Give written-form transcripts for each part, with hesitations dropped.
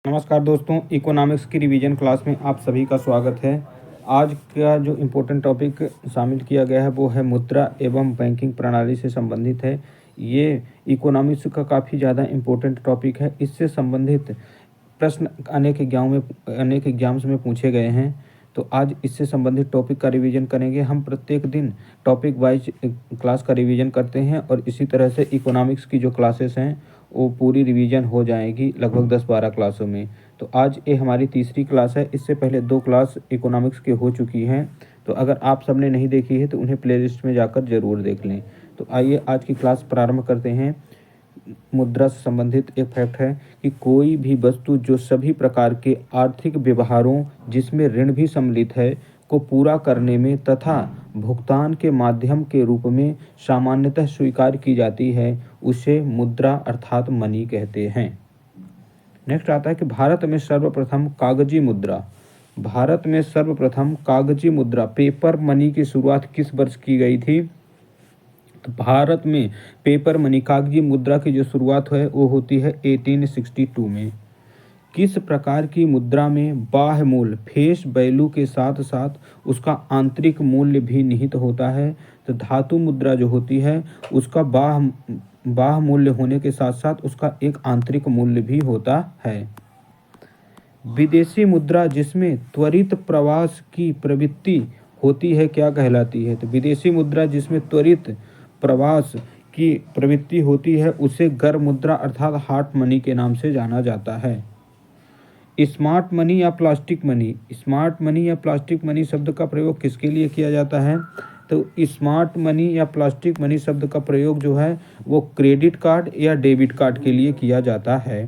नमस्कार दोस्तों, इकोनॉमिक्स की रिवीजन क्लास में आप सभी का स्वागत है। आज का जो इम्पोर्टेंट टॉपिक शामिल किया गया है वो है मुद्रा एवं बैंकिंग प्रणाली से संबंधित है। ये इकोनॉमिक्स का काफ़ी ज़्यादा इम्पोर्टेंट टॉपिक है। इससे संबंधित प्रश्न अनेक एग्जाम्स में पूछे गए हैं। तो आज इससे संबंधित टॉपिक का रिवीजन करेंगे। हम प्रत्येक दिन टॉपिक वाइज क्लास का रिवीजन करते हैं और इसी तरह से इकोनॉमिक्स की जो क्लासेस हैं वो पूरी रिवीजन हो जाएगी लगभग 10-12 क्लासों में। तो आज ये हमारी तीसरी क्लास है। इससे पहले 2 क्लास इकोनॉमिक्स के हो चुकी हैं। तो अगर आप सबने नहीं देखी है तो उन्हें प्लेलिस्ट में जाकर ज़रूर देख लें। तो आइए आज की क्लास प्रारंभ करते हैं। मुद्रा से संबंधित एक फैक्ट है कि कोई भी वस्तु जो सभी प्रकार के आर्थिक व्यवहारों जिसमें ऋण भी सम्मिलित है को पूरा करने में तथा भुगतान के माध्यम के रूप में सामान्यतः स्वीकार की जाती है उसे मुद्रा अर्थात मनी कहते हैं। नेक्स्ट आता है कि भारत में सर्वप्रथम कागजी मुद्रा पेपर मनी की शुरुआत किस वर्ष की गई थी? तो भारत में पेपर मनी कागजी मुद्रा की जो शुरुआत है वो होती है 1862 में। किस प्रकार की मुद्रा में बाह्य मूल्य फेस वैल्यू के साथ साथ उसका आंतरिक मूल्य भी निहित होता है? तो धातु मुद्रा जो होती है उसका बाह्य मूल्य होने के साथ साथ उसका एक आंतरिक मूल्य भी होता है। विदेशी मुद्रा जिसमें त्वरित प्रवास की प्रवृत्ति होती है क्या कहलाती है? तो विदेशी मुद्रा जिसमें त्वरित प्रवास की प्रवृत्ति होती है उसे गर्म मुद्रा अर्थात हॉट मनी के नाम से जाना जाता है। स्मार्ट मनी या प्लास्टिक मनी शब्द का प्रयोग किसके लिए किया जाता है? तो स्मार्ट मनी या प्लास्टिक मनी शब्द का प्रयोग जो है वो क्रेडिट कार्ड या डेबिट कार्ड के लिए किया जाता है।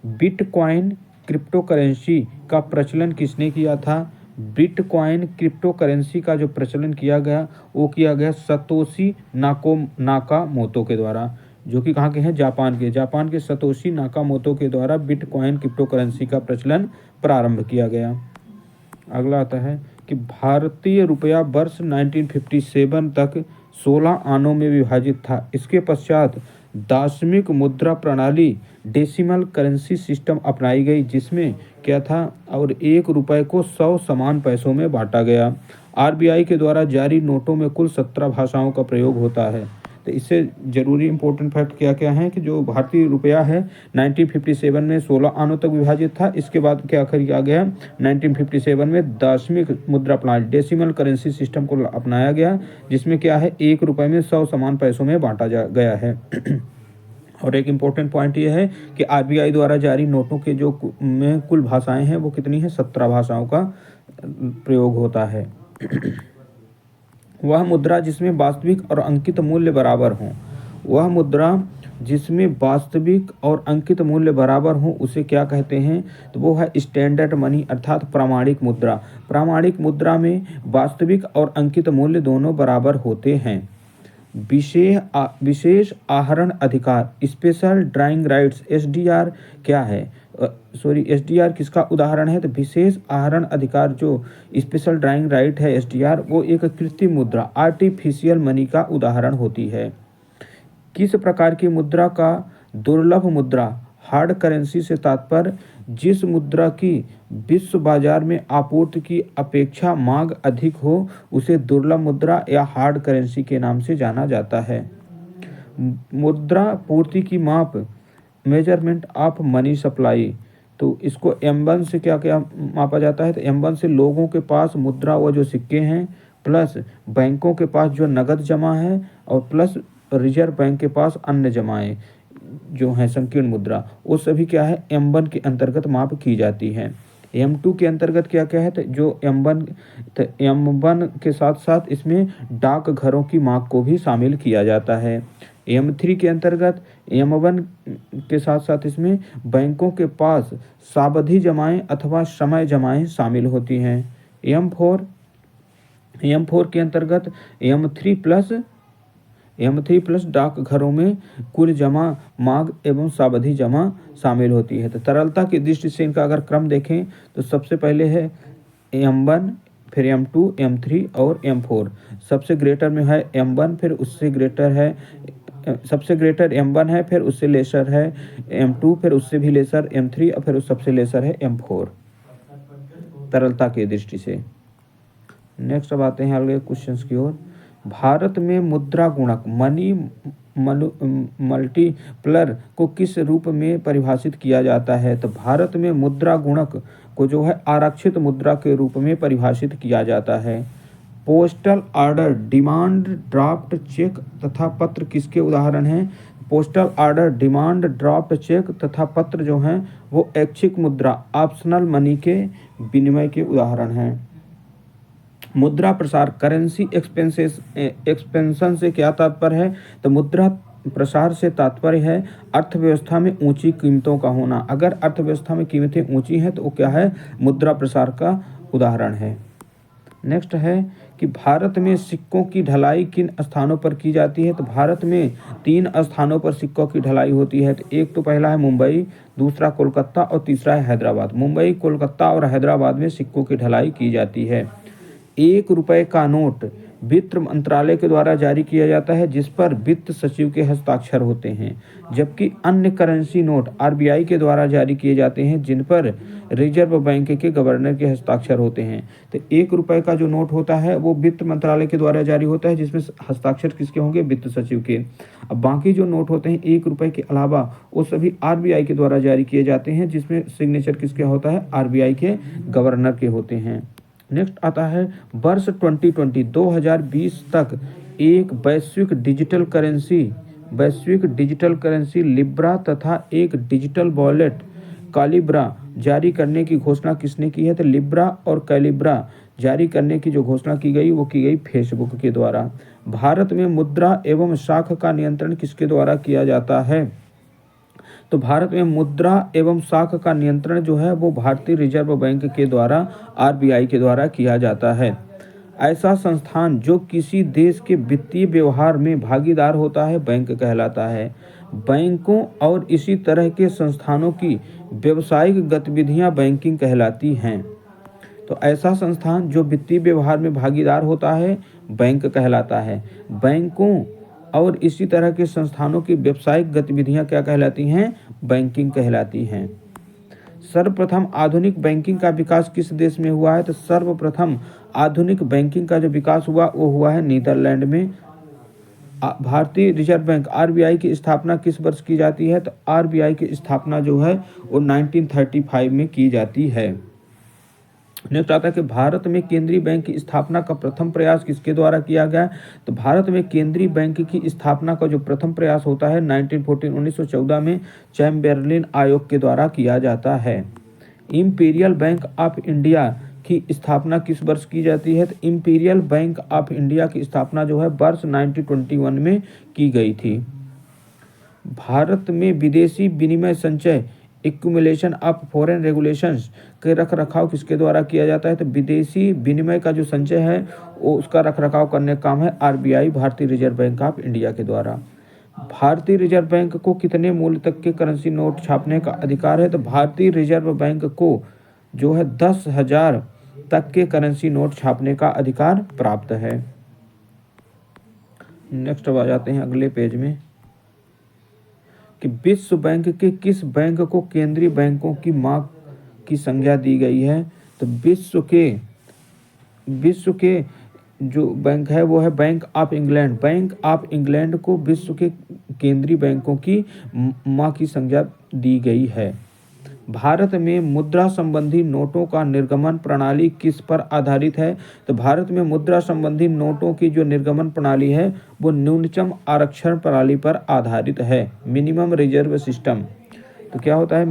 बिटकॉइन क्रिप्टो करेंसी का प्रचलन किसने किया था? बिटकॉइन क्रिप्टो करेंसी का जो प्रचलन किया गया सतोशी नाकामोतो के द्वारा, जो कि कहाँ के हैं? जापान के सतोशी नाकामोतो के द्वारा बिटकॉइन क्रिप्टो करेंसी का प्रचलन प्रारंभ किया गया। अगला आता है कि भारतीय रुपया वर्ष 1957 तक 16 आनों में विभाजित था। इसके पश्चात दार्शनिक मुद्रा प्रणाली डेसिमल करेंसी सिस्टम अपनाई गई जिसमें क्या था और 1 रुपये को 100 समान पैसों में बांटा गया। आरबीआई के द्वारा जारी नोटों में कुल 17 भाषाओं का प्रयोग होता है। तो इससे ज़रूरी इंपॉर्टेंट फैक्ट क्या क्या है कि जो भारतीय रुपया है 1957 में 16 आनों तक विभाजित था। इसके बाद क्या किया गया 1957 में दार्शनिक मुद्रा प्रणाली डेसिमल करेंसी सिस्टम को अपनाया गया जिसमें क्या है 1 रुपये में 100 समान पैसों में बांटा गया है। और एक इम्पोर्टेंट पॉइंट ये है कि आरबीआई द्वारा जारी नोटों के जो में कुल भाषाएं हैं वो कितनी हैं? 17 भाषाओं का प्रयोग होता है। वह मुद्रा जिसमें वास्तविक और अंकित मूल्य बराबर हों उसे क्या कहते हैं? तो वो है स्टैंडर्ड मनी अर्थात प्रामाणिक मुद्रा। प्रामाणिक मुद्रा में वास्तविक और अंकित मूल्य दोनों बराबर होते हैं। विशेष आहरण अधिकार स्पेशल ड्राइंग राइट्स एसडीआर क्या है? एसडीआर किसका उदाहरण है? तो विशेष आहरण अधिकार जो स्पेशल ड्राइंग राइट है एसडीआर वो एक कृत्रिम मुद्रा आर्टिफिशियल मनी का उदाहरण होती है। किस प्रकार की मुद्रा का दुर्लभ मुद्रा हार्ड करेंसी से तात्पर्य जिस मुद्रा की विश्व बाजार में आपूर्ति की अपेक्षा मांग अधिक हो उसे दुर्लभ मुद्रा या हार्ड करेंसी के नाम से जाना जाता है। मुद्रा पूर्ति की माप मेजरमेंट ऑफ मनी सप्लाई, तो इसको M1 से क्या क्या मापा जाता है? तो M1 से लोगों के पास मुद्रा व जो सिक्के हैं प्लस बैंकों के पास जो नगद जमा है और प्लस रिजर्व बैंक के पास अन्य जमाएं जो हैं संकीर्ण मुद्रा वो सभी क्या है M1 के अंतर्गत माप की जाती है। M2 के अंतर्गत क्या क्या है? तो जो M1 के साथ साथ इसमें डाकघरों की माप को भी शामिल किया जाता है। M3 के अंतर्गत M1 के साथ साथ इसमें बैंकों के पास सावधि जमाएं अथवा समय जमाएं शामिल होती हैं। M4 के अंतर्गत M3 प्लस डाकघरों में कुल जमा मांग एवं सावधि जमा शामिल होती है। तो तरलता की दृष्टि से इनका अगर क्रम देखें तो सबसे पहले है M1, फिर M2, M3 और M4। सबसे ग्रेटर में है M1, फिर उससे ग्रेटर है सबसे ग्रेटर M1 है, फिर उससे लेसर है M2, फिर उससे भी लेसर M3 और फिर उस सबसे लेसर है M4 तरलता की दृष्टि से। नेक्स्ट अब आते हैं अगले क्वेश्चंस की ओर। भारत में मुद्रा गुणक मनी मल्टीप्लर को किस रूप में परिभाषित किया जाता है? तो भारत में मुद्रा गुणक को जो है आरक्षित मुद्रा के रूप में परिभाषित किया जाता है। Postal order, demand draft, cheque तथा पत्र किसके उदाहरण हैं? Postal order, demand draft, cheque तथा पत्र जो हैं वो ऐच्छिक मुद्रा, ऑप्शनल मनी के विनिमय के उदाहरण हैं। मुद्रा प्रसार, करेंसी एक्सपेंशन से क्या तात्पर्य है? तो मुद्रा प्रसार से तात्पर्य है अर्थव्यवस्था में ऊंची कीमतों का होना। अगर अर्थव्यवस्था में कीमतें ऊंची हैं तो वो क्या है? मुद्रा प्रसार का उदाहरण है। नेक्स्ट है कि भारत में सिक्कों की ढलाई किन स्थानों पर की जाती है? तो भारत में 3 स्थानों पर सिक्कों की ढलाई होती है। तो एक तो पहला है मुंबई, दूसरा कोलकाता और तीसरा है हैदराबाद। मुंबई, कोलकाता और हैदराबाद में सिक्कों की ढलाई की जाती है। 1 रुपये का नोट वित्त मंत्रालय के द्वारा जारी किया जाता है, जिस पर वित्त सचिव के हस्ताक्षर होते हैं, जबकि अन्य करेंसी नोट आरबीआई के द्वारा जारी किए जाते हैं, जिन पर रिजर्व बैंक के गवर्नर के हस्ताक्षर होते हैं। तो 1 रुपये का जो नोट होता है वो वित्त मंत्रालय के द्वारा जारी होता है, जिसमें हस्ताक्षर किसके होंगे? वित्त सचिव के। अब बाकी जो नोट होते हैं 1 रुपये के अलावा वो सभी आरबीआई के द्वारा जारी किए जाते हैं, जिसमें सिग्नेचर किसके होता है? आरबीआई के गवर्नर के होते हैं। नेक्स्ट आता है वर्ष 2020 तक एक वैश्विक डिजिटल करेंसी लिब्रा तथा एक डिजिटल वॉलेट कैलिब्रा जारी करने की घोषणा किसने की है? तो लिब्रा और कैलिब्रा जारी करने की जो घोषणा की गई वो की गई फेसबुक के द्वारा। भारत में मुद्रा एवं शाख का नियंत्रण किसके द्वारा किया जाता है? तो भारत में मुद्रा एवं शाख का नियंत्रण जो है वो भारतीय रिजर्व बैंक के द्वारा, आरबीआई के द्वारा किया जाता है। ऐसा संस्थान जो किसी देश के वित्तीय व्यवहार में भागीदार होता है बैंक कहलाता है। बैंकों और इसी तरह के संस्थानों की व्यावसायिक गतिविधियां बैंकिंग कहलाती हैं। तो ऐसा संस्थान जो वित्तीय व्यवहार में भागीदार होता है बैंक कहलाता है। बैंकों और इसी तरह के संस्थानों की व्यावसायिक गतिविधियां क्या कहलाती हैं? बैंकिंग कहलाती हैं। सर्वप्रथम आधुनिक बैंकिंग का विकास किस देश में हुआ है? तो सर्वप्रथम आधुनिक बैंकिंग का जो विकास हुआ वो हुआ है नीदरलैंड में। भारतीय रिजर्व बैंक आरबीआई की स्थापना किस वर्ष की जाती है? तो आरबीआई की स्थापना जो है वो 1935 में की जाती है। नेक्स्ट आता है कि भारत में केंद्रीय बैंक की स्थापना का प्रथम प्रयास किसके द्वारा किया गया? तो भारत में केंद्रीय बैंक की स्थापना का जो प्रथम प्रयास होता है 1914 में चैम्बरलिन आयोग के द्वारा किया जाता है। इंपीरियल बैंक ऑफ इंडिया की स्थापना किस वर्ष की जाती है? तो इंपीरियल बैंक ऑफ इंडिया की स्थापना जो है वर्ष 1921 में की गई थी। भारत में विदेशी विनिमय संचय एक्यूमुलेशन ऑफ फॉरेन रेगुलेशंस के रख रखाव किसके द्वारा किया जाता है? तो विदेशी विनिमय का जो संचय है वो उसका रख रखाव करने का काम है आरबीआई, भारतीय रिजर्व बैंक ऑफ इंडिया के द्वारा। भारतीय रिजर्व बैंक को कितने मूल्य तक के करेंसी नोट छापने का अधिकार है? तो भारतीय रिजर्व बैंक को जो है 10,000 तक के करेंसी नोट छापने का अधिकार प्राप्त है। नेक्स्ट अब आ जाते हैं अगले पेज में कि विश्व बैंक के किस बैंक को केंद्रीय बैंकों की मां की संज्ञा दी गई है? तो विश्व के जो बैंक है वो है bank of England. Bank of England को विश्व के केंद्रीय बैंकों की मां की संज्ञा दी गई है। भारत में मुद्रा संबंधी नोटों का निर्गमन प्रणाली किस पर आधारित है? तो भारत में मुद्रा संबंधी नोटों की जो निर्गमन प्रणाली है वो न्यूनतम आरक्षण प्रणाली पर आधारित है, मिनिमम रिजर्व सिस्टम। तो क्या होता है?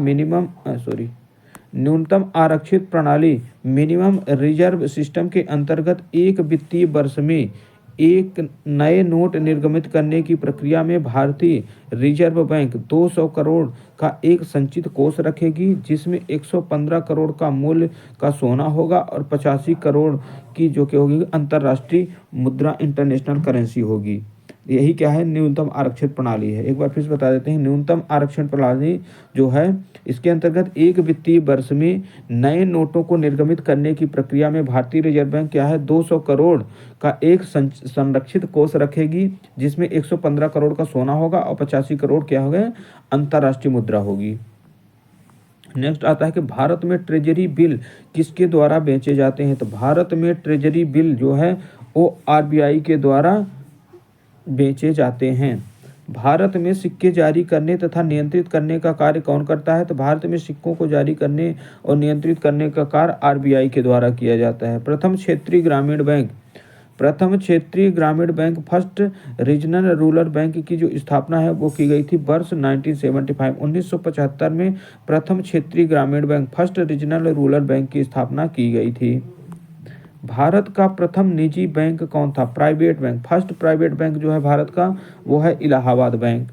न्यूनतम आरक्षित प्रणाली मिनिमम रिजर्व सिस्टम के अंतर्गत एक वित्तीय वर्ष में एक नए नोट निर्गमित करने की प्रक्रिया में भारतीय रिजर्व बैंक 200 करोड़ का एक संचित कोष रखेगी, जिसमें 115 करोड़ का मूल्य का सोना होगा और 85 करोड़ की जो कि होगी अंतर्राष्ट्रीय मुद्रा इंटरनेशनल करेंसी होगी। यही क्या है, न्यूनतम आरक्षण प्रणाली है। एक बार फिर से बता देते हैं, न्यूनतम आरक्षण प्रणाली जो है इसके अंतर्गत एक वित्तीय वर्ष में नए नोटों को निर्गमित करने की प्रक्रिया में भारतीय रिजर्व बैंक क्या है 200 करोड़ का एक संरक्षित कोष रखेगी, जिसमें 115 करोड़ का सोना होगा और 85 करोड़ क्या हो गए अंतर्राष्ट्रीय मुद्रा होगी। नेक्स्ट आता है कि भारत में ट्रेजरी बिल किसके द्वारा बेचे जाते हैं। तो भारत में ट्रेजरी बिल जो है वो आरबीआई के द्वारा बेचे जाते हैं। भारत में सिक्के जारी करने तथा नियंत्रित करने का कार्य कौन करता है। तो भारत में सिक्कों को जारी करने और नियंत्रित करने का कार्य आरबीआई के द्वारा किया जाता है। प्रथम क्षेत्रीय ग्रामीण bank first regional rural bank की जो स्थापना है वो की गई थी वर्ष 1975 में प्रथम क्षेत्रीय ग्रामीण bank first regional rural bank की स्थापना की गई थी। भारत का प्रथम निजी बैंक कौन था। Private bank, first private bank जो है भारत का वो है इलाहाबाद बैंक।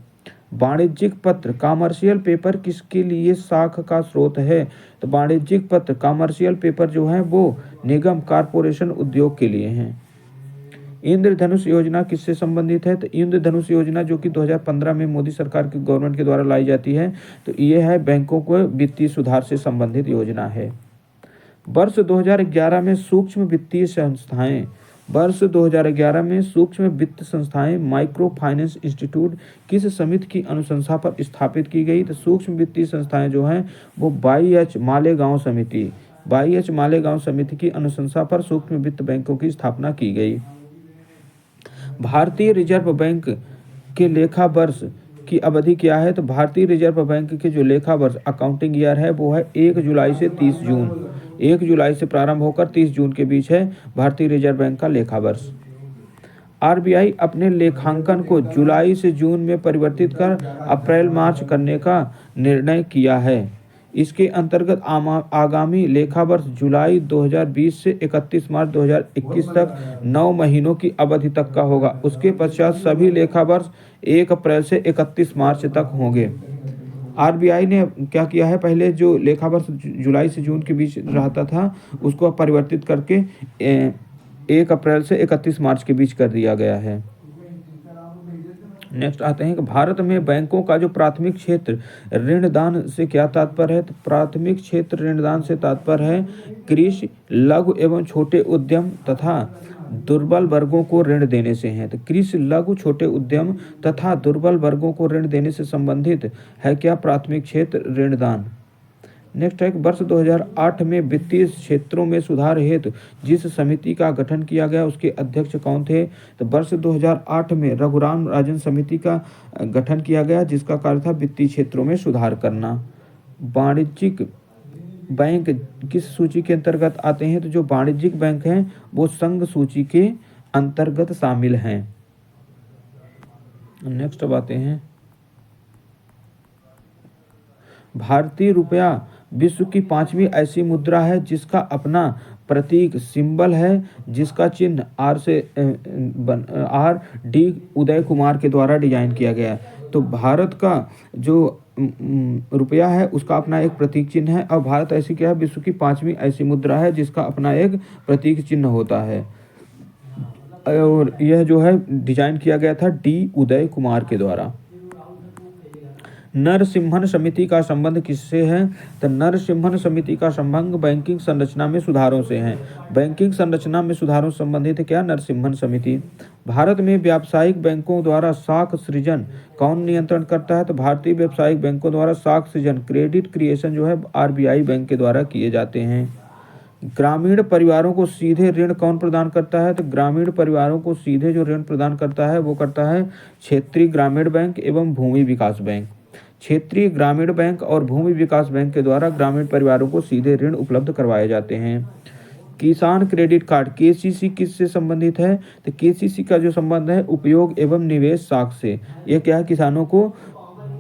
वाणिज्यिक पत्र कॉमर्शियल पेपर किसके लिए साख का स्रोत है। तो वाणिज्यिक पत्र कॉमर्शियल पेपर जो है वो निगम कारपोरेशन उद्योग के लिए हैं। इंद्रधनुष योजना किससे संबंधित है। तो इंद्रधनुष योजना जो कि 2015 में मोदी सरकार की गवर्नमेंट के द्वारा लाई जाती है, तो ये है बैंकों को वित्तीय सुधार से संबंधित योजना है। वर्ष 2011 में सूक्ष्म वित्तीय संस्थाएं, वर्ष 2011 में सूक्ष्म वित्त संस्थाएं माइक्रो फाइनेंस इंस्टीट्यूट किस समिति की अनुशंसा पर स्थापित की गई। तो सूक्ष्म वित्तीय संस्थाएं जो हैं वो 22H मालेगांव समिति की अनुशंसा पर सूक्ष्म वित्त बैंकों की स्थापना की गई। भारतीय रिजर्व बैंक के लेखा वर्ष की अवधि क्या है। तो भारतीय रिजर्व बैंक के जो लेखा वर्ष अकाउंटिंग ईयर है वो है 1 जुलाई से 30 जून, 1 जुलाई से प्रारंभ होकर 30 जून के बीच है भारतीय रिजर्व बैंक का लेखा वर्ष। आरबीआई अपने लेखांकन को जुलाई से जून में परिवर्तित कर अप्रैल मार्च करने का निर्णय किया है। इसके अंतर्गत आगामी लेखा वर्ष जुलाई 2020 से 31 मार्च 2021 तक 9 महीनों की अवधि तक का होगा। उसके पश्चात सभी लेखा वर्ष 1 अप्रैल से 31 मार्च तक होंगे। आरबीआई ने क्या किया है, पहले जो लेखा वर्ष जुलाई से जून के बीच रहता था उसको परिवर्तित करके 1 अप्रैल से 31 मार्च के बीच कर दिया गया है। नेक्स्ट आते हैं कि भारत में बैंकों का जो प्राथमिक क्षेत्र ऋणदान से क्या तात्पर्य है। तो प्राथमिक क्षेत्र ऋणदान से तात्पर्य है कृषि, लघु एवं छोटे उद्यम तथा दुर्बल वर्गों को ऋण देने से है। तो कृषि, लघु, छोटे उद्यम तथा दुर्बल वर्गों को ऋण देने से संबंधित है क्या प्राथमिक क्षेत्र ऋणदान। नेक्स्ट है वर्ष 2008 में वित्तीय क्षेत्रों में सुधार हेतु जिस समिति का गठन किया गया उसके अध्यक्ष कौन थे। तो वर्ष 2008 में रघुराम राजन समिति का गठन किया गया जिसका कार्य था वित्तीय क्षेत्रों में सुधार करना। वाणिज्यिक बैंक किस सूची के अंतर्गत आते हैं। तो जो वाणिज्यिक बैंक हैं वो संघ सूची के अंतर्गत शामिल हैं। नेक्स्ट अब आते हैं भारतीय रुपया विश्व की 5वीं ऐसी मुद्रा है जिसका अपना प्रतीक सिंबल है जिसका चिन्ह आर डी उदय कुमार के द्वारा डिजाइन किया गया है। तो भारत का जो रुपया है उसका अपना एक प्रतीक चिन्ह है और भारत ऐसी क्या है विश्व की 5वीं ऐसी मुद्रा है जिसका अपना एक प्रतीक चिन्ह होता है और यह जो है डिजाइन किया गया था डी उदय कुमार के द्वारा। नरसिम्हन समिति का संबंध किससे है। तो नरसिम्हन समिति का संबंध बैंकिंग संरचना में सुधारों से है। बैंकिंग संरचना में सुधारों से संबंधित है क्या नरसिम्हन समिति। भारत में व्यावसायिक बैंकों द्वारा साख सृजन कौन नियंत्रण करता है। तो भारतीय व्यावसायिक बैंकों द्वारा साख सृजन क्रेडिट क्रिएशन जो है आरबीआई बैंक के द्वारा किए जाते हैं। ग्रामीण परिवारों को सीधे ऋण कौन प्रदान करता है। तो ग्रामीण परिवारों को सीधे जो ऋण प्रदान करता है वो करता है क्षेत्रीय ग्रामीण बैंक एवं भूमि विकास बैंक। क्षेत्रीय ग्रामीण बैंक और भूमि विकास बैंक के द्वारा ग्रामीण परिवारों को सीधे ऋण उपलब्ध करवाए जाते हैं। किसान क्रेडिट कार्ड केसीसी किससे संबंधित है। तो केसीसी का जो संबंध है उपयोग एवं निवेश साख से। यह क्या है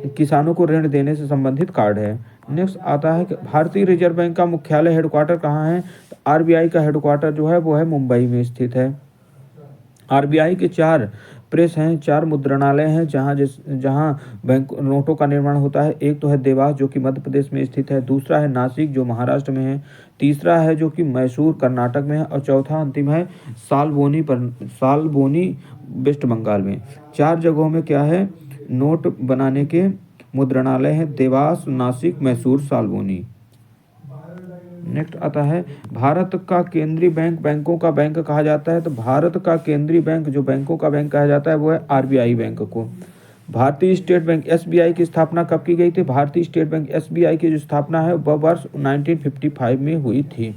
किसानों को ऋण देने से संबंधित कार्ड है। नेक्स्ट आता है कि भारतीय रिजर्व बैंक का मुख्यालय हेडक्वार्टर कहाँ है। तो आरबीआई का हेडक्वार्टर जो है वो है मुंबई में स्थित है। आरबीआई के 4 प्रेस हैं, 4 मुद्रणालय हैं जहाँ बैंक नोटों का निर्माण होता है। एक तो है देवास जो कि मध्य प्रदेश में स्थित है, दूसरा है नासिक जो महाराष्ट्र में है, तीसरा है जो कि मैसूर कर्नाटक में है और चौथा अंतिम है सालबोनी वेस्ट बंगाल में। 4 जगहों में क्या है, नोट बनाने के मुद्रणालय हैं, देवास, नासिक, मैसूर, सालबोनी। नेक्स्ट आता है भारत का केंद्रीय बैंक बैंकों का बैंक कहा जाता है। तो भारत का केंद्रीय बैंक जो बैंकों का बैंक कहा जाता है वो है आरबीआई बैंक को। भारतीय स्टेट बैंक एसबीआई की स्थापना कब की गई थी? भारतीय स्टेट बैंक एसबीआई की जो स्थापना है वह वर्ष 1955 में हुई थी।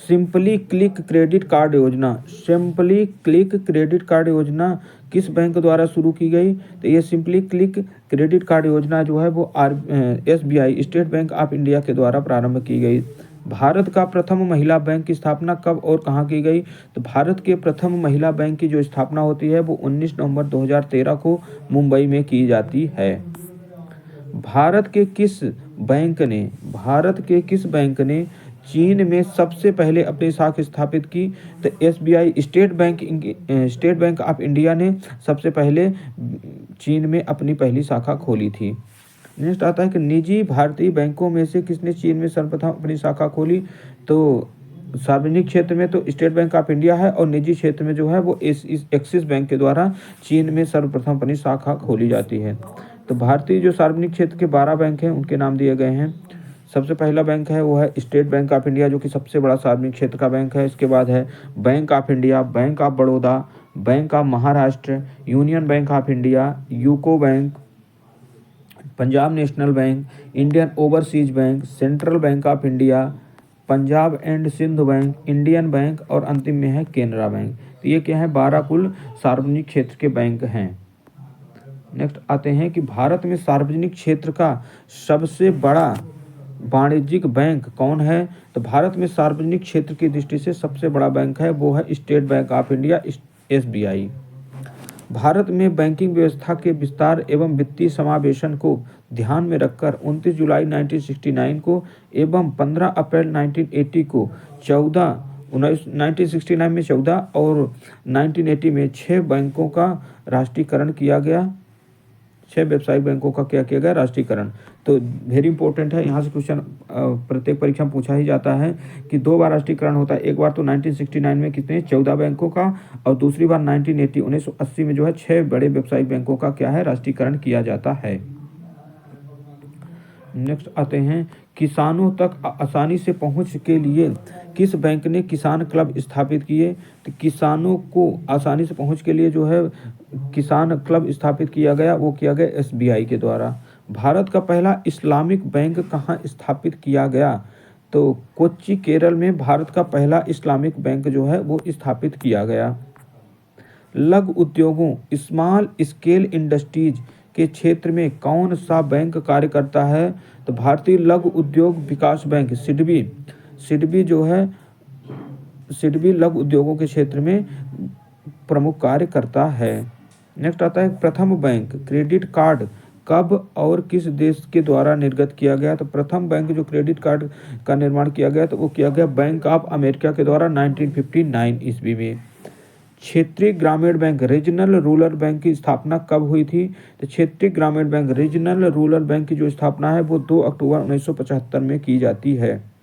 सिंपली क्लिक क्रेडिट कार्ड योजना, सिंपली क्लिक क्रेडिट कार्ड योजना किस बैंक द्वारा शुरू की गई? तो ये सिंपली क्लिक क्रेडिट कार्ड योजना जो है वो SBI state bank of India के द्वारा प्रारंभ की गई। भारत का प्रथम महिला बैंक की स्थापना कब और कहाँ की गई? तो भारत के प्रथम महिला बैंक की जो स्थापना होती है वो 19 नवंबर 2013 को मुंबई में की जाती है। भारत के किस बैंक ने चीन में सबसे पहले अपनी शाखा स्थापित की? तो SBI state bank of India ने सबसे पहले चीन में अपनी पहली शाखा खोली थी। नेक्स्ट आता है कि निजी भारतीय बैंकों में से किसने चीन में सर्वप्रथम अपनी शाखा खोली? तो सार्वजनिक क्षेत्र में तो स्टेट बैंक ऑफ इंडिया है और निजी क्षेत्र में जो है वो एक्सिस बैंक के द्वारा चीन में सर्वप्रथम अपनी शाखा खोली जाती है। तो भारतीय जो सार्वजनिक क्षेत्र के 12 बैंक हैं उनके नाम दिए गए हैं। सबसे पहला बैंक है वो है स्टेट बैंक ऑफ इंडिया जो कि सबसे बड़ा सार्वजनिक क्षेत्र का बैंक है। इसके बाद है bank of India, bank of Baroda, bank of Maharashtra, union bank of India, UCO bank, Punjab national bank, Indian overseas bank, central bank of India, Punjab and Sindh bank, Indian bank और अंतिम में है केनरा बैंक। तो ये क्या है, 12 कुल सार्वजनिक क्षेत्र के बैंक हैं। नेक्स्ट आते हैं कि भारत में सार्वजनिक क्षेत्र का सबसे बड़ा वाणिज्यिक बैंक कौन है? तो भारत में सार्वजनिक क्षेत्र की दृष्टि से सबसे बड़ा बैंक है वो है state bank of India SBI. Bharat में बैंकिंग व्यवस्था के विस्तार एवं वित्तीय समावेशन को ध्यान में रखकर 29 जुलाई 1969 को एवं 15 अप्रैल 1980 को 1969 में 14 और 1980 में 6 बैंकों का राष्ट्रीयकरण किया गया। 6 व्यावसायिक बैंकों का क्या किया गया, राष्ट्रीयकरण। तो वेरी इंपॉर्टेंट है, यहाँ से क्वेश्चन प्रत्येक परीक्षा में पूछा ही जाता है कि 2 बार राष्ट्रीयकरण होता है। एक बार तो 1969 में कितने 14 बैंकों का और दूसरी बार 1980 में जो है 6 बड़े व्यावसायिक बैंकों का क्या है, राष्ट्रीयकरण किया जाता है। नेक्स्ट आते हैं किसानों तक आसानी से पहुंच के लिए किस बैंक ने किसान क्लब स्थापित किए? तो किसानों को आसानी से पहुंच के लिए जो है किसान क्लब स्थापित किया गया, वो किया गया एसबीआई के द्वारा। भारत का पहला इस्लामिक बैंक कहाँ स्थापित किया गया? तो कोच्चि केरल में भारत का पहला इस्लामिक बैंक जो है वो स्थापित किया गया। लघु उद्योगों स्मॉल स्केल इंडस्ट्रीज के क्षेत्र में कौन सा बैंक कार्य करता है? तो भारतीय लघु उद्योग विकास बैंक सिडबी जो है सिडबी लघु उद्योगों के क्षेत्र में प्रमुख कार्य करता है। नेक्स्ट आता है प्रथम बैंक क्रेडिट कार्ड कब और किस देश के द्वारा निर्गत किया गया? तो प्रथम बैंक जो क्रेडिट कार्ड का निर्माण किया गया तो वो किया गया बैंक ऑफ अमेरिका के द्वारा 1959 ईस्वी में। क्षेत्रीय ग्रामीण बैंक रीजनल रूरल बैंक की स्थापना कब हुई थी? तो क्षेत्रीय ग्रामीण बैंक रीजनल रूरल बैंक की जो स्थापना है वो 2 अक्टूबर 1975 में की जाती है।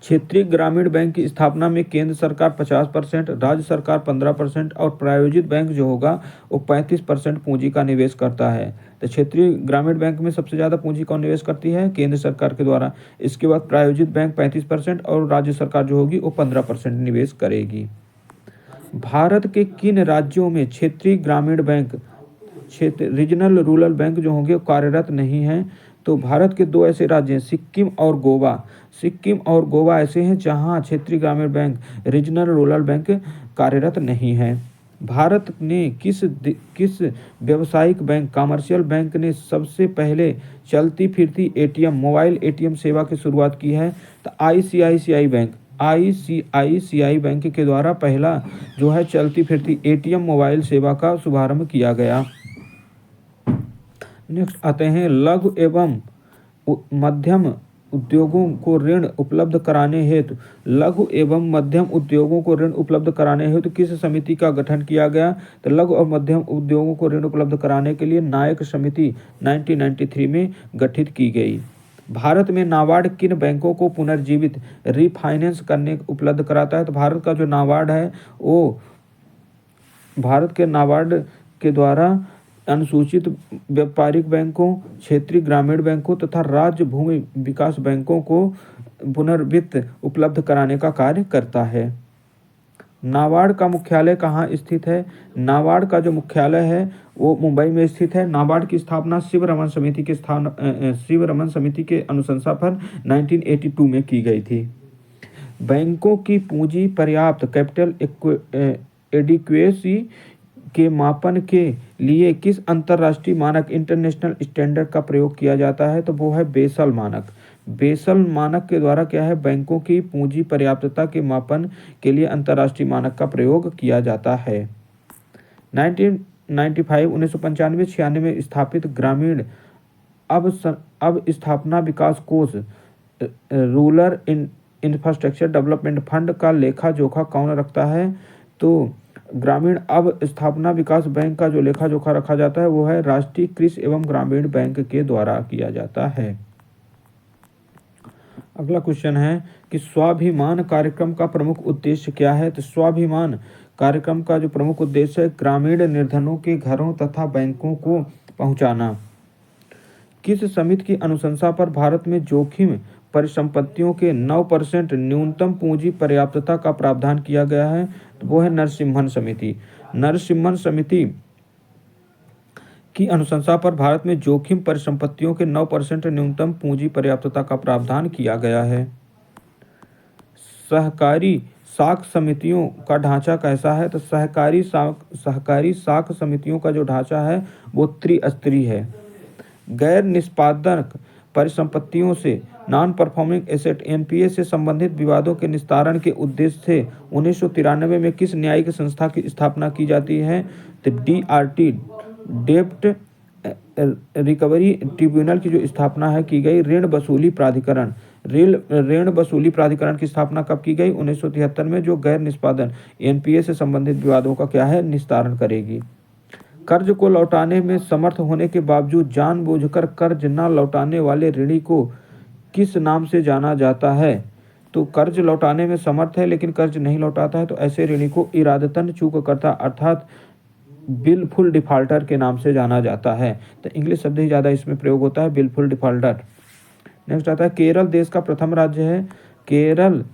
क्षेत्रीय ग्रामीण बैंक की स्थापना में केंद्र सरकार 50%, राज्य सरकार 15% और प्रायोजित बैंक जो होगा वो 35% पूंजी का निवेश करता है। तो क्षेत्रीय ग्रामीण बैंक में सबसे ज़्यादा पूंजी का निवेश करती है केंद्र सरकार के द्वारा। इसके बाद प्रायोजित बैंक 35% और राज्य सरकार जो होगी वो 15% निवेश करेगी। भारत के किन राज्यों में क्षेत्रीय ग्रामीण बैंक रीजनल रूरल बैंक जो होंगे कार्यरत नहीं हैं? तो भारत के 2 ऐसे राज्य हैं सिक्किम और गोवा ऐसे हैं जहां क्षेत्रीय ग्रामीण बैंक रीजनल रूरल बैंक कार्यरत नहीं है। भारत ने किस व्यावसायिक बैंक कमर्शियल बैंक ने सबसे पहले चलती फिरती एटीएम मोबाइल एटीएम सेवा की शुरुआत की है? तो आईसीआईसीआई बैंक के द्वारा पहला जो है चलती फिरती एटीएम मोबाइल सेवा का शुभारंभ किया गया। नेक्स्ट आते हैं लघु एवं मध्यम उद्योगों को ऋण उपलब्ध कराने हेतु लघु एवं मध्यम उद्योगों को ऋण उपलब्ध कराने हेतु किस समिति का गठन किया गया? तो लघु और मध्यम उद्योगों को ऋण उपलब्ध कराने के लिए नायक समिति 1993 में गठित की गई। भारत में नाबार्ड किन बैंकों को पुनर्जीवित रीफाइनेंस करने उपलब्ध कराता है? तो भारत का जो नाबार्ड है वो भारत के नाबार्ड के द्वारा अनुसूचित व्यापारिक बैंकों, क्षेत्रीय ग्रामीण बैंकों तथा राज्य भूमि विकास बैंकों को पुनर्वित्त उपलब्ध कराने का कार्य करता है। नाबार्ड का मुख्यालय कहाँ स्थित है? नाबार्ड का जो मुख्यालय है वो मुंबई में स्थित है। नाबार्ड की स्थापना शिवरमन समिति के अनुशंसा पर 1982 में की गई थी। बैंकों की पूंजी पर्याप्त कैपिटल एडिक्वेसी के मापन के लिए किस अंतर्राष्ट्रीय मानक इंटरनेशनल स्टैंडर्ड का प्रयोग किया जाता है? तो वो है बेसल मानक। बेसल मानक के द्वारा क्या है, बैंकों की पूंजी पर्याप्तता के मापन के लिए अंतर्राष्ट्रीय मानक का प्रयोग किया जाता है। 1995 में स्थापित ग्रामीण अब स्थापना विकास कोष रूरल इंफ्रास्ट्रक्चर डेवलपमेंट फंड का लेखा जोखा कौन रखता है? तो ग्रामीण अब स्थापना विकास बैंक का जो लेखा जोखा रखा जाता है वो है राष्ट्रीय कृषि एवं ग्रामीण बैंक के द्वारा किया जाता है। अगला क्वेश्चन है कि स्वाभिमान कार्यक्रम का प्रमुख उद्देश्य क्या है? तो स्वाभिमान कार्यक्रम का जो प्रमुख उद्देश्य है ग्रामीण निर्धनों के घरों तथा बैंकों को पहुंचाना। किस समिति की अनुशंसा पर भारत में जोखिम परिसंपत्तियों के 9% न्यूनतम पूंजी पर्याप्तता का प्रावधान किया गया है? तो वो है नरसिम्हन समिति। नरसिम्हन समिति की अनुशंसा पर भारत में जोखिम परिसंपत्तियों के 9% न्यूनतम पूंजी पर्याप्तता का प्रावधान किया गया है। सहकारी साख समितियों का ढांचा कैसा है? तो सहकारी साख समितियों का जो ढांचा है वो त्रिस्तरीय है। गैर निष्पादक परिसंपत्तियों से नॉन परफॉर्मिंग एसेट एनपीए से संबंधित विवादों के निस्तारण के उद्देश्य से 1993 में किस न्यायिक संस्था की स्थापना की जाती है? तो डीआरटी डेब्ट रिकवरी ट्रिब्यूनल की जो स्थापना है की गई। ऋण वसूली प्राधिकरण की स्थापना कब की गई? 1973 में, जो गैर निष्पादन एनपीए से संबंधित विवादों का क्या है, निस्तारण करेगी। कर्ज को लौटाने में समर्थ होने के बावजूद जानबूझकर कर्ज न लौटाने वाले ऋणी को किस नाम से जाना जाता है? तो कर्ज लौटाने में समर्थ है लेकिन कर्ज नहीं लौटाता है तो ऐसे ऋणी को इरादतन चूककर्ता अर्थात विलफुल डिफॉल्टर के नाम से जाना जाता है। तो इंग्लिश शब्द ही ज़्यादा इसमें प्रयोग होता है, विलफुल डिफॉल्टर। नेक्स्ट आता है केरल देश का प्रथम राज्य है। केरल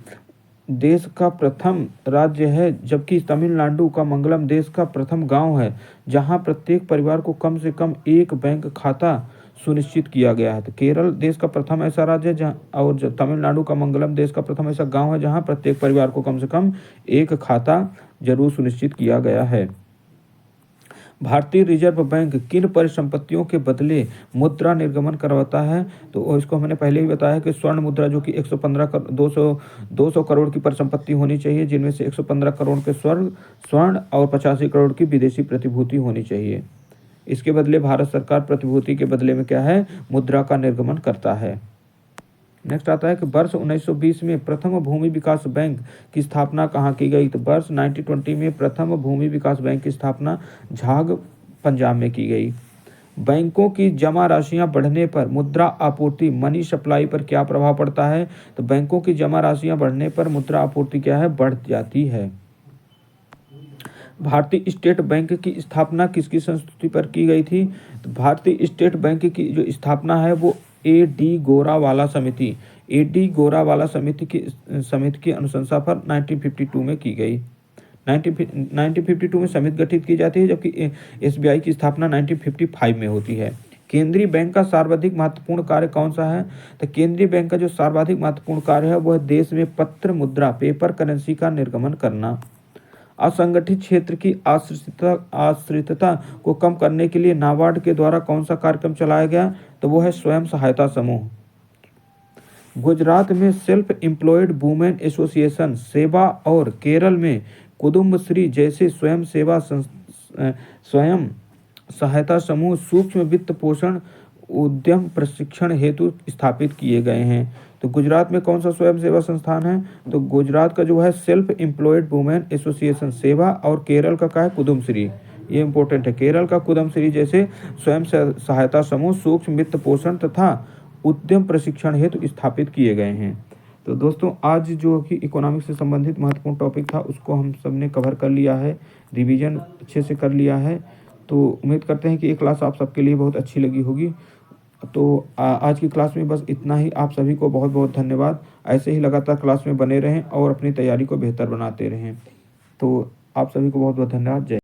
देश का प्रथम राज्य है, जबकि तमिलनाडु का मंगलम देश का प्रथम गांव है जहां प्रत्येक परिवार को कम से कम एक बैंक खाता सुनिश्चित किया गया है। तो केरल देश का प्रथम ऐसा राज्य है जहां, और तमिलनाडु का मंगलम देश का प्रथम ऐसा गांव है जहां प्रत्येक परिवार को कम से कम एक खाता जरूर सुनिश्चित किया गया है। भारतीय रिजर्व बैंक किन परिसंपत्तियों के बदले मुद्रा निर्गमन करवाता है? तो इसको हमने पहले ही बताया कि स्वर्ण मुद्रा, जो कि 200 करोड़ की परिसंपत्ति होनी चाहिए, जिनमें से 115 करोड़ के स्वर्ण और 85 करोड़ की विदेशी प्रतिभूति होनी चाहिए। इसके बदले भारत सरकार प्रतिभूति के बदले में क्या है, मुद्रा का निर्गमन करता है। नेक्स्ट आता है कि वर्ष 1920 में प्रथम भूमि विकास बैंक की स्थापना कहाँ की गई? तो वर्ष 1920 में प्रथम भूमि विकास बैंक की स्थापना झाग पंजाब में की गई। बैंकों की जमा राशियां बढ़ने पर मुद्रा आपूर्ति मनी सप्लाई पर क्या प्रभाव पड़ता है? तो बैंकों की जमा राशियां बढ़ने पर मुद्रा आपूर्ति क्या है, बढ़ जाती है। भारतीय स्टेट बैंक की स्थापना किसकी संस्तुति पर की गई थी? तो भारतीय स्टेट बैंक की जो स्थापना है वो एडी गोरावाला समिति की अनुशंसा पर 1952 में की गई। 1952 में समिति गठित की जाती है, जबकि एसबीआई की स्थापना 1955 में होती है। केंद्रीय बैंक का सर्वाधिक महत्वपूर्ण कार्य कौन सा है? तो केंद्रीय बैंक का जो सर्वाधिक महत्वपूर्ण कार्य है वह देश में पत्र मुद्रा पेपर करेंसी का निर्गमन करना। असंगठित क्षेत्र की आश्रितता को कम करने के लिए नाबार्ड के द्वारा कौन सा कार्यक्रम चलाया गया? तो वो है स्वयं सहायता समूह। गुजरात में सेल्फ एम्प्लॉयड वुमेन एसोसिएशन सेवा और केरल में कुदुम्बश्री जैसे स्वयं सहायता समूह सूक्ष्म वित्त पोषण उद्यम प्रशिक्षण हेतु स्थापित किए गए हैं। तो गुजरात में कौन सा स्वयं सेवा संस्थान है? तो गुजरात का जो है सेल्फ एम्प्लॉयड वुमेन एसोसिएशन सेवा, और केरल का क्या है? कुदुमश्री। ये इंपॉर्टेंट है। केरल का कुदुमश्री जैसे स्वयं सहायता समूह सूक्ष्म वित्त पोषण तथा उद्यम प्रशिक्षण हेतु स्थापित किए गए हैं। तो दोस्तों आज जो कि इकोनॉमिक्स से संबंधित महत्वपूर्ण टॉपिक था उसको हम सब ने कवर कर लिया है, रिवीजन अच्छे से कर लिया है। तो उम्मीद करते हैं कि ये क्लास आप सबके लिए बहुत अच्छी लगी होगी। तो आज की क्लास में बस इतना ही। आप सभी को बहुत बहुत धन्यवाद। ऐसे ही लगातार क्लास में बने रहें और अपनी तैयारी को बेहतर बनाते रहें। तो आप सभी को बहुत बहुत धन्यवाद। जय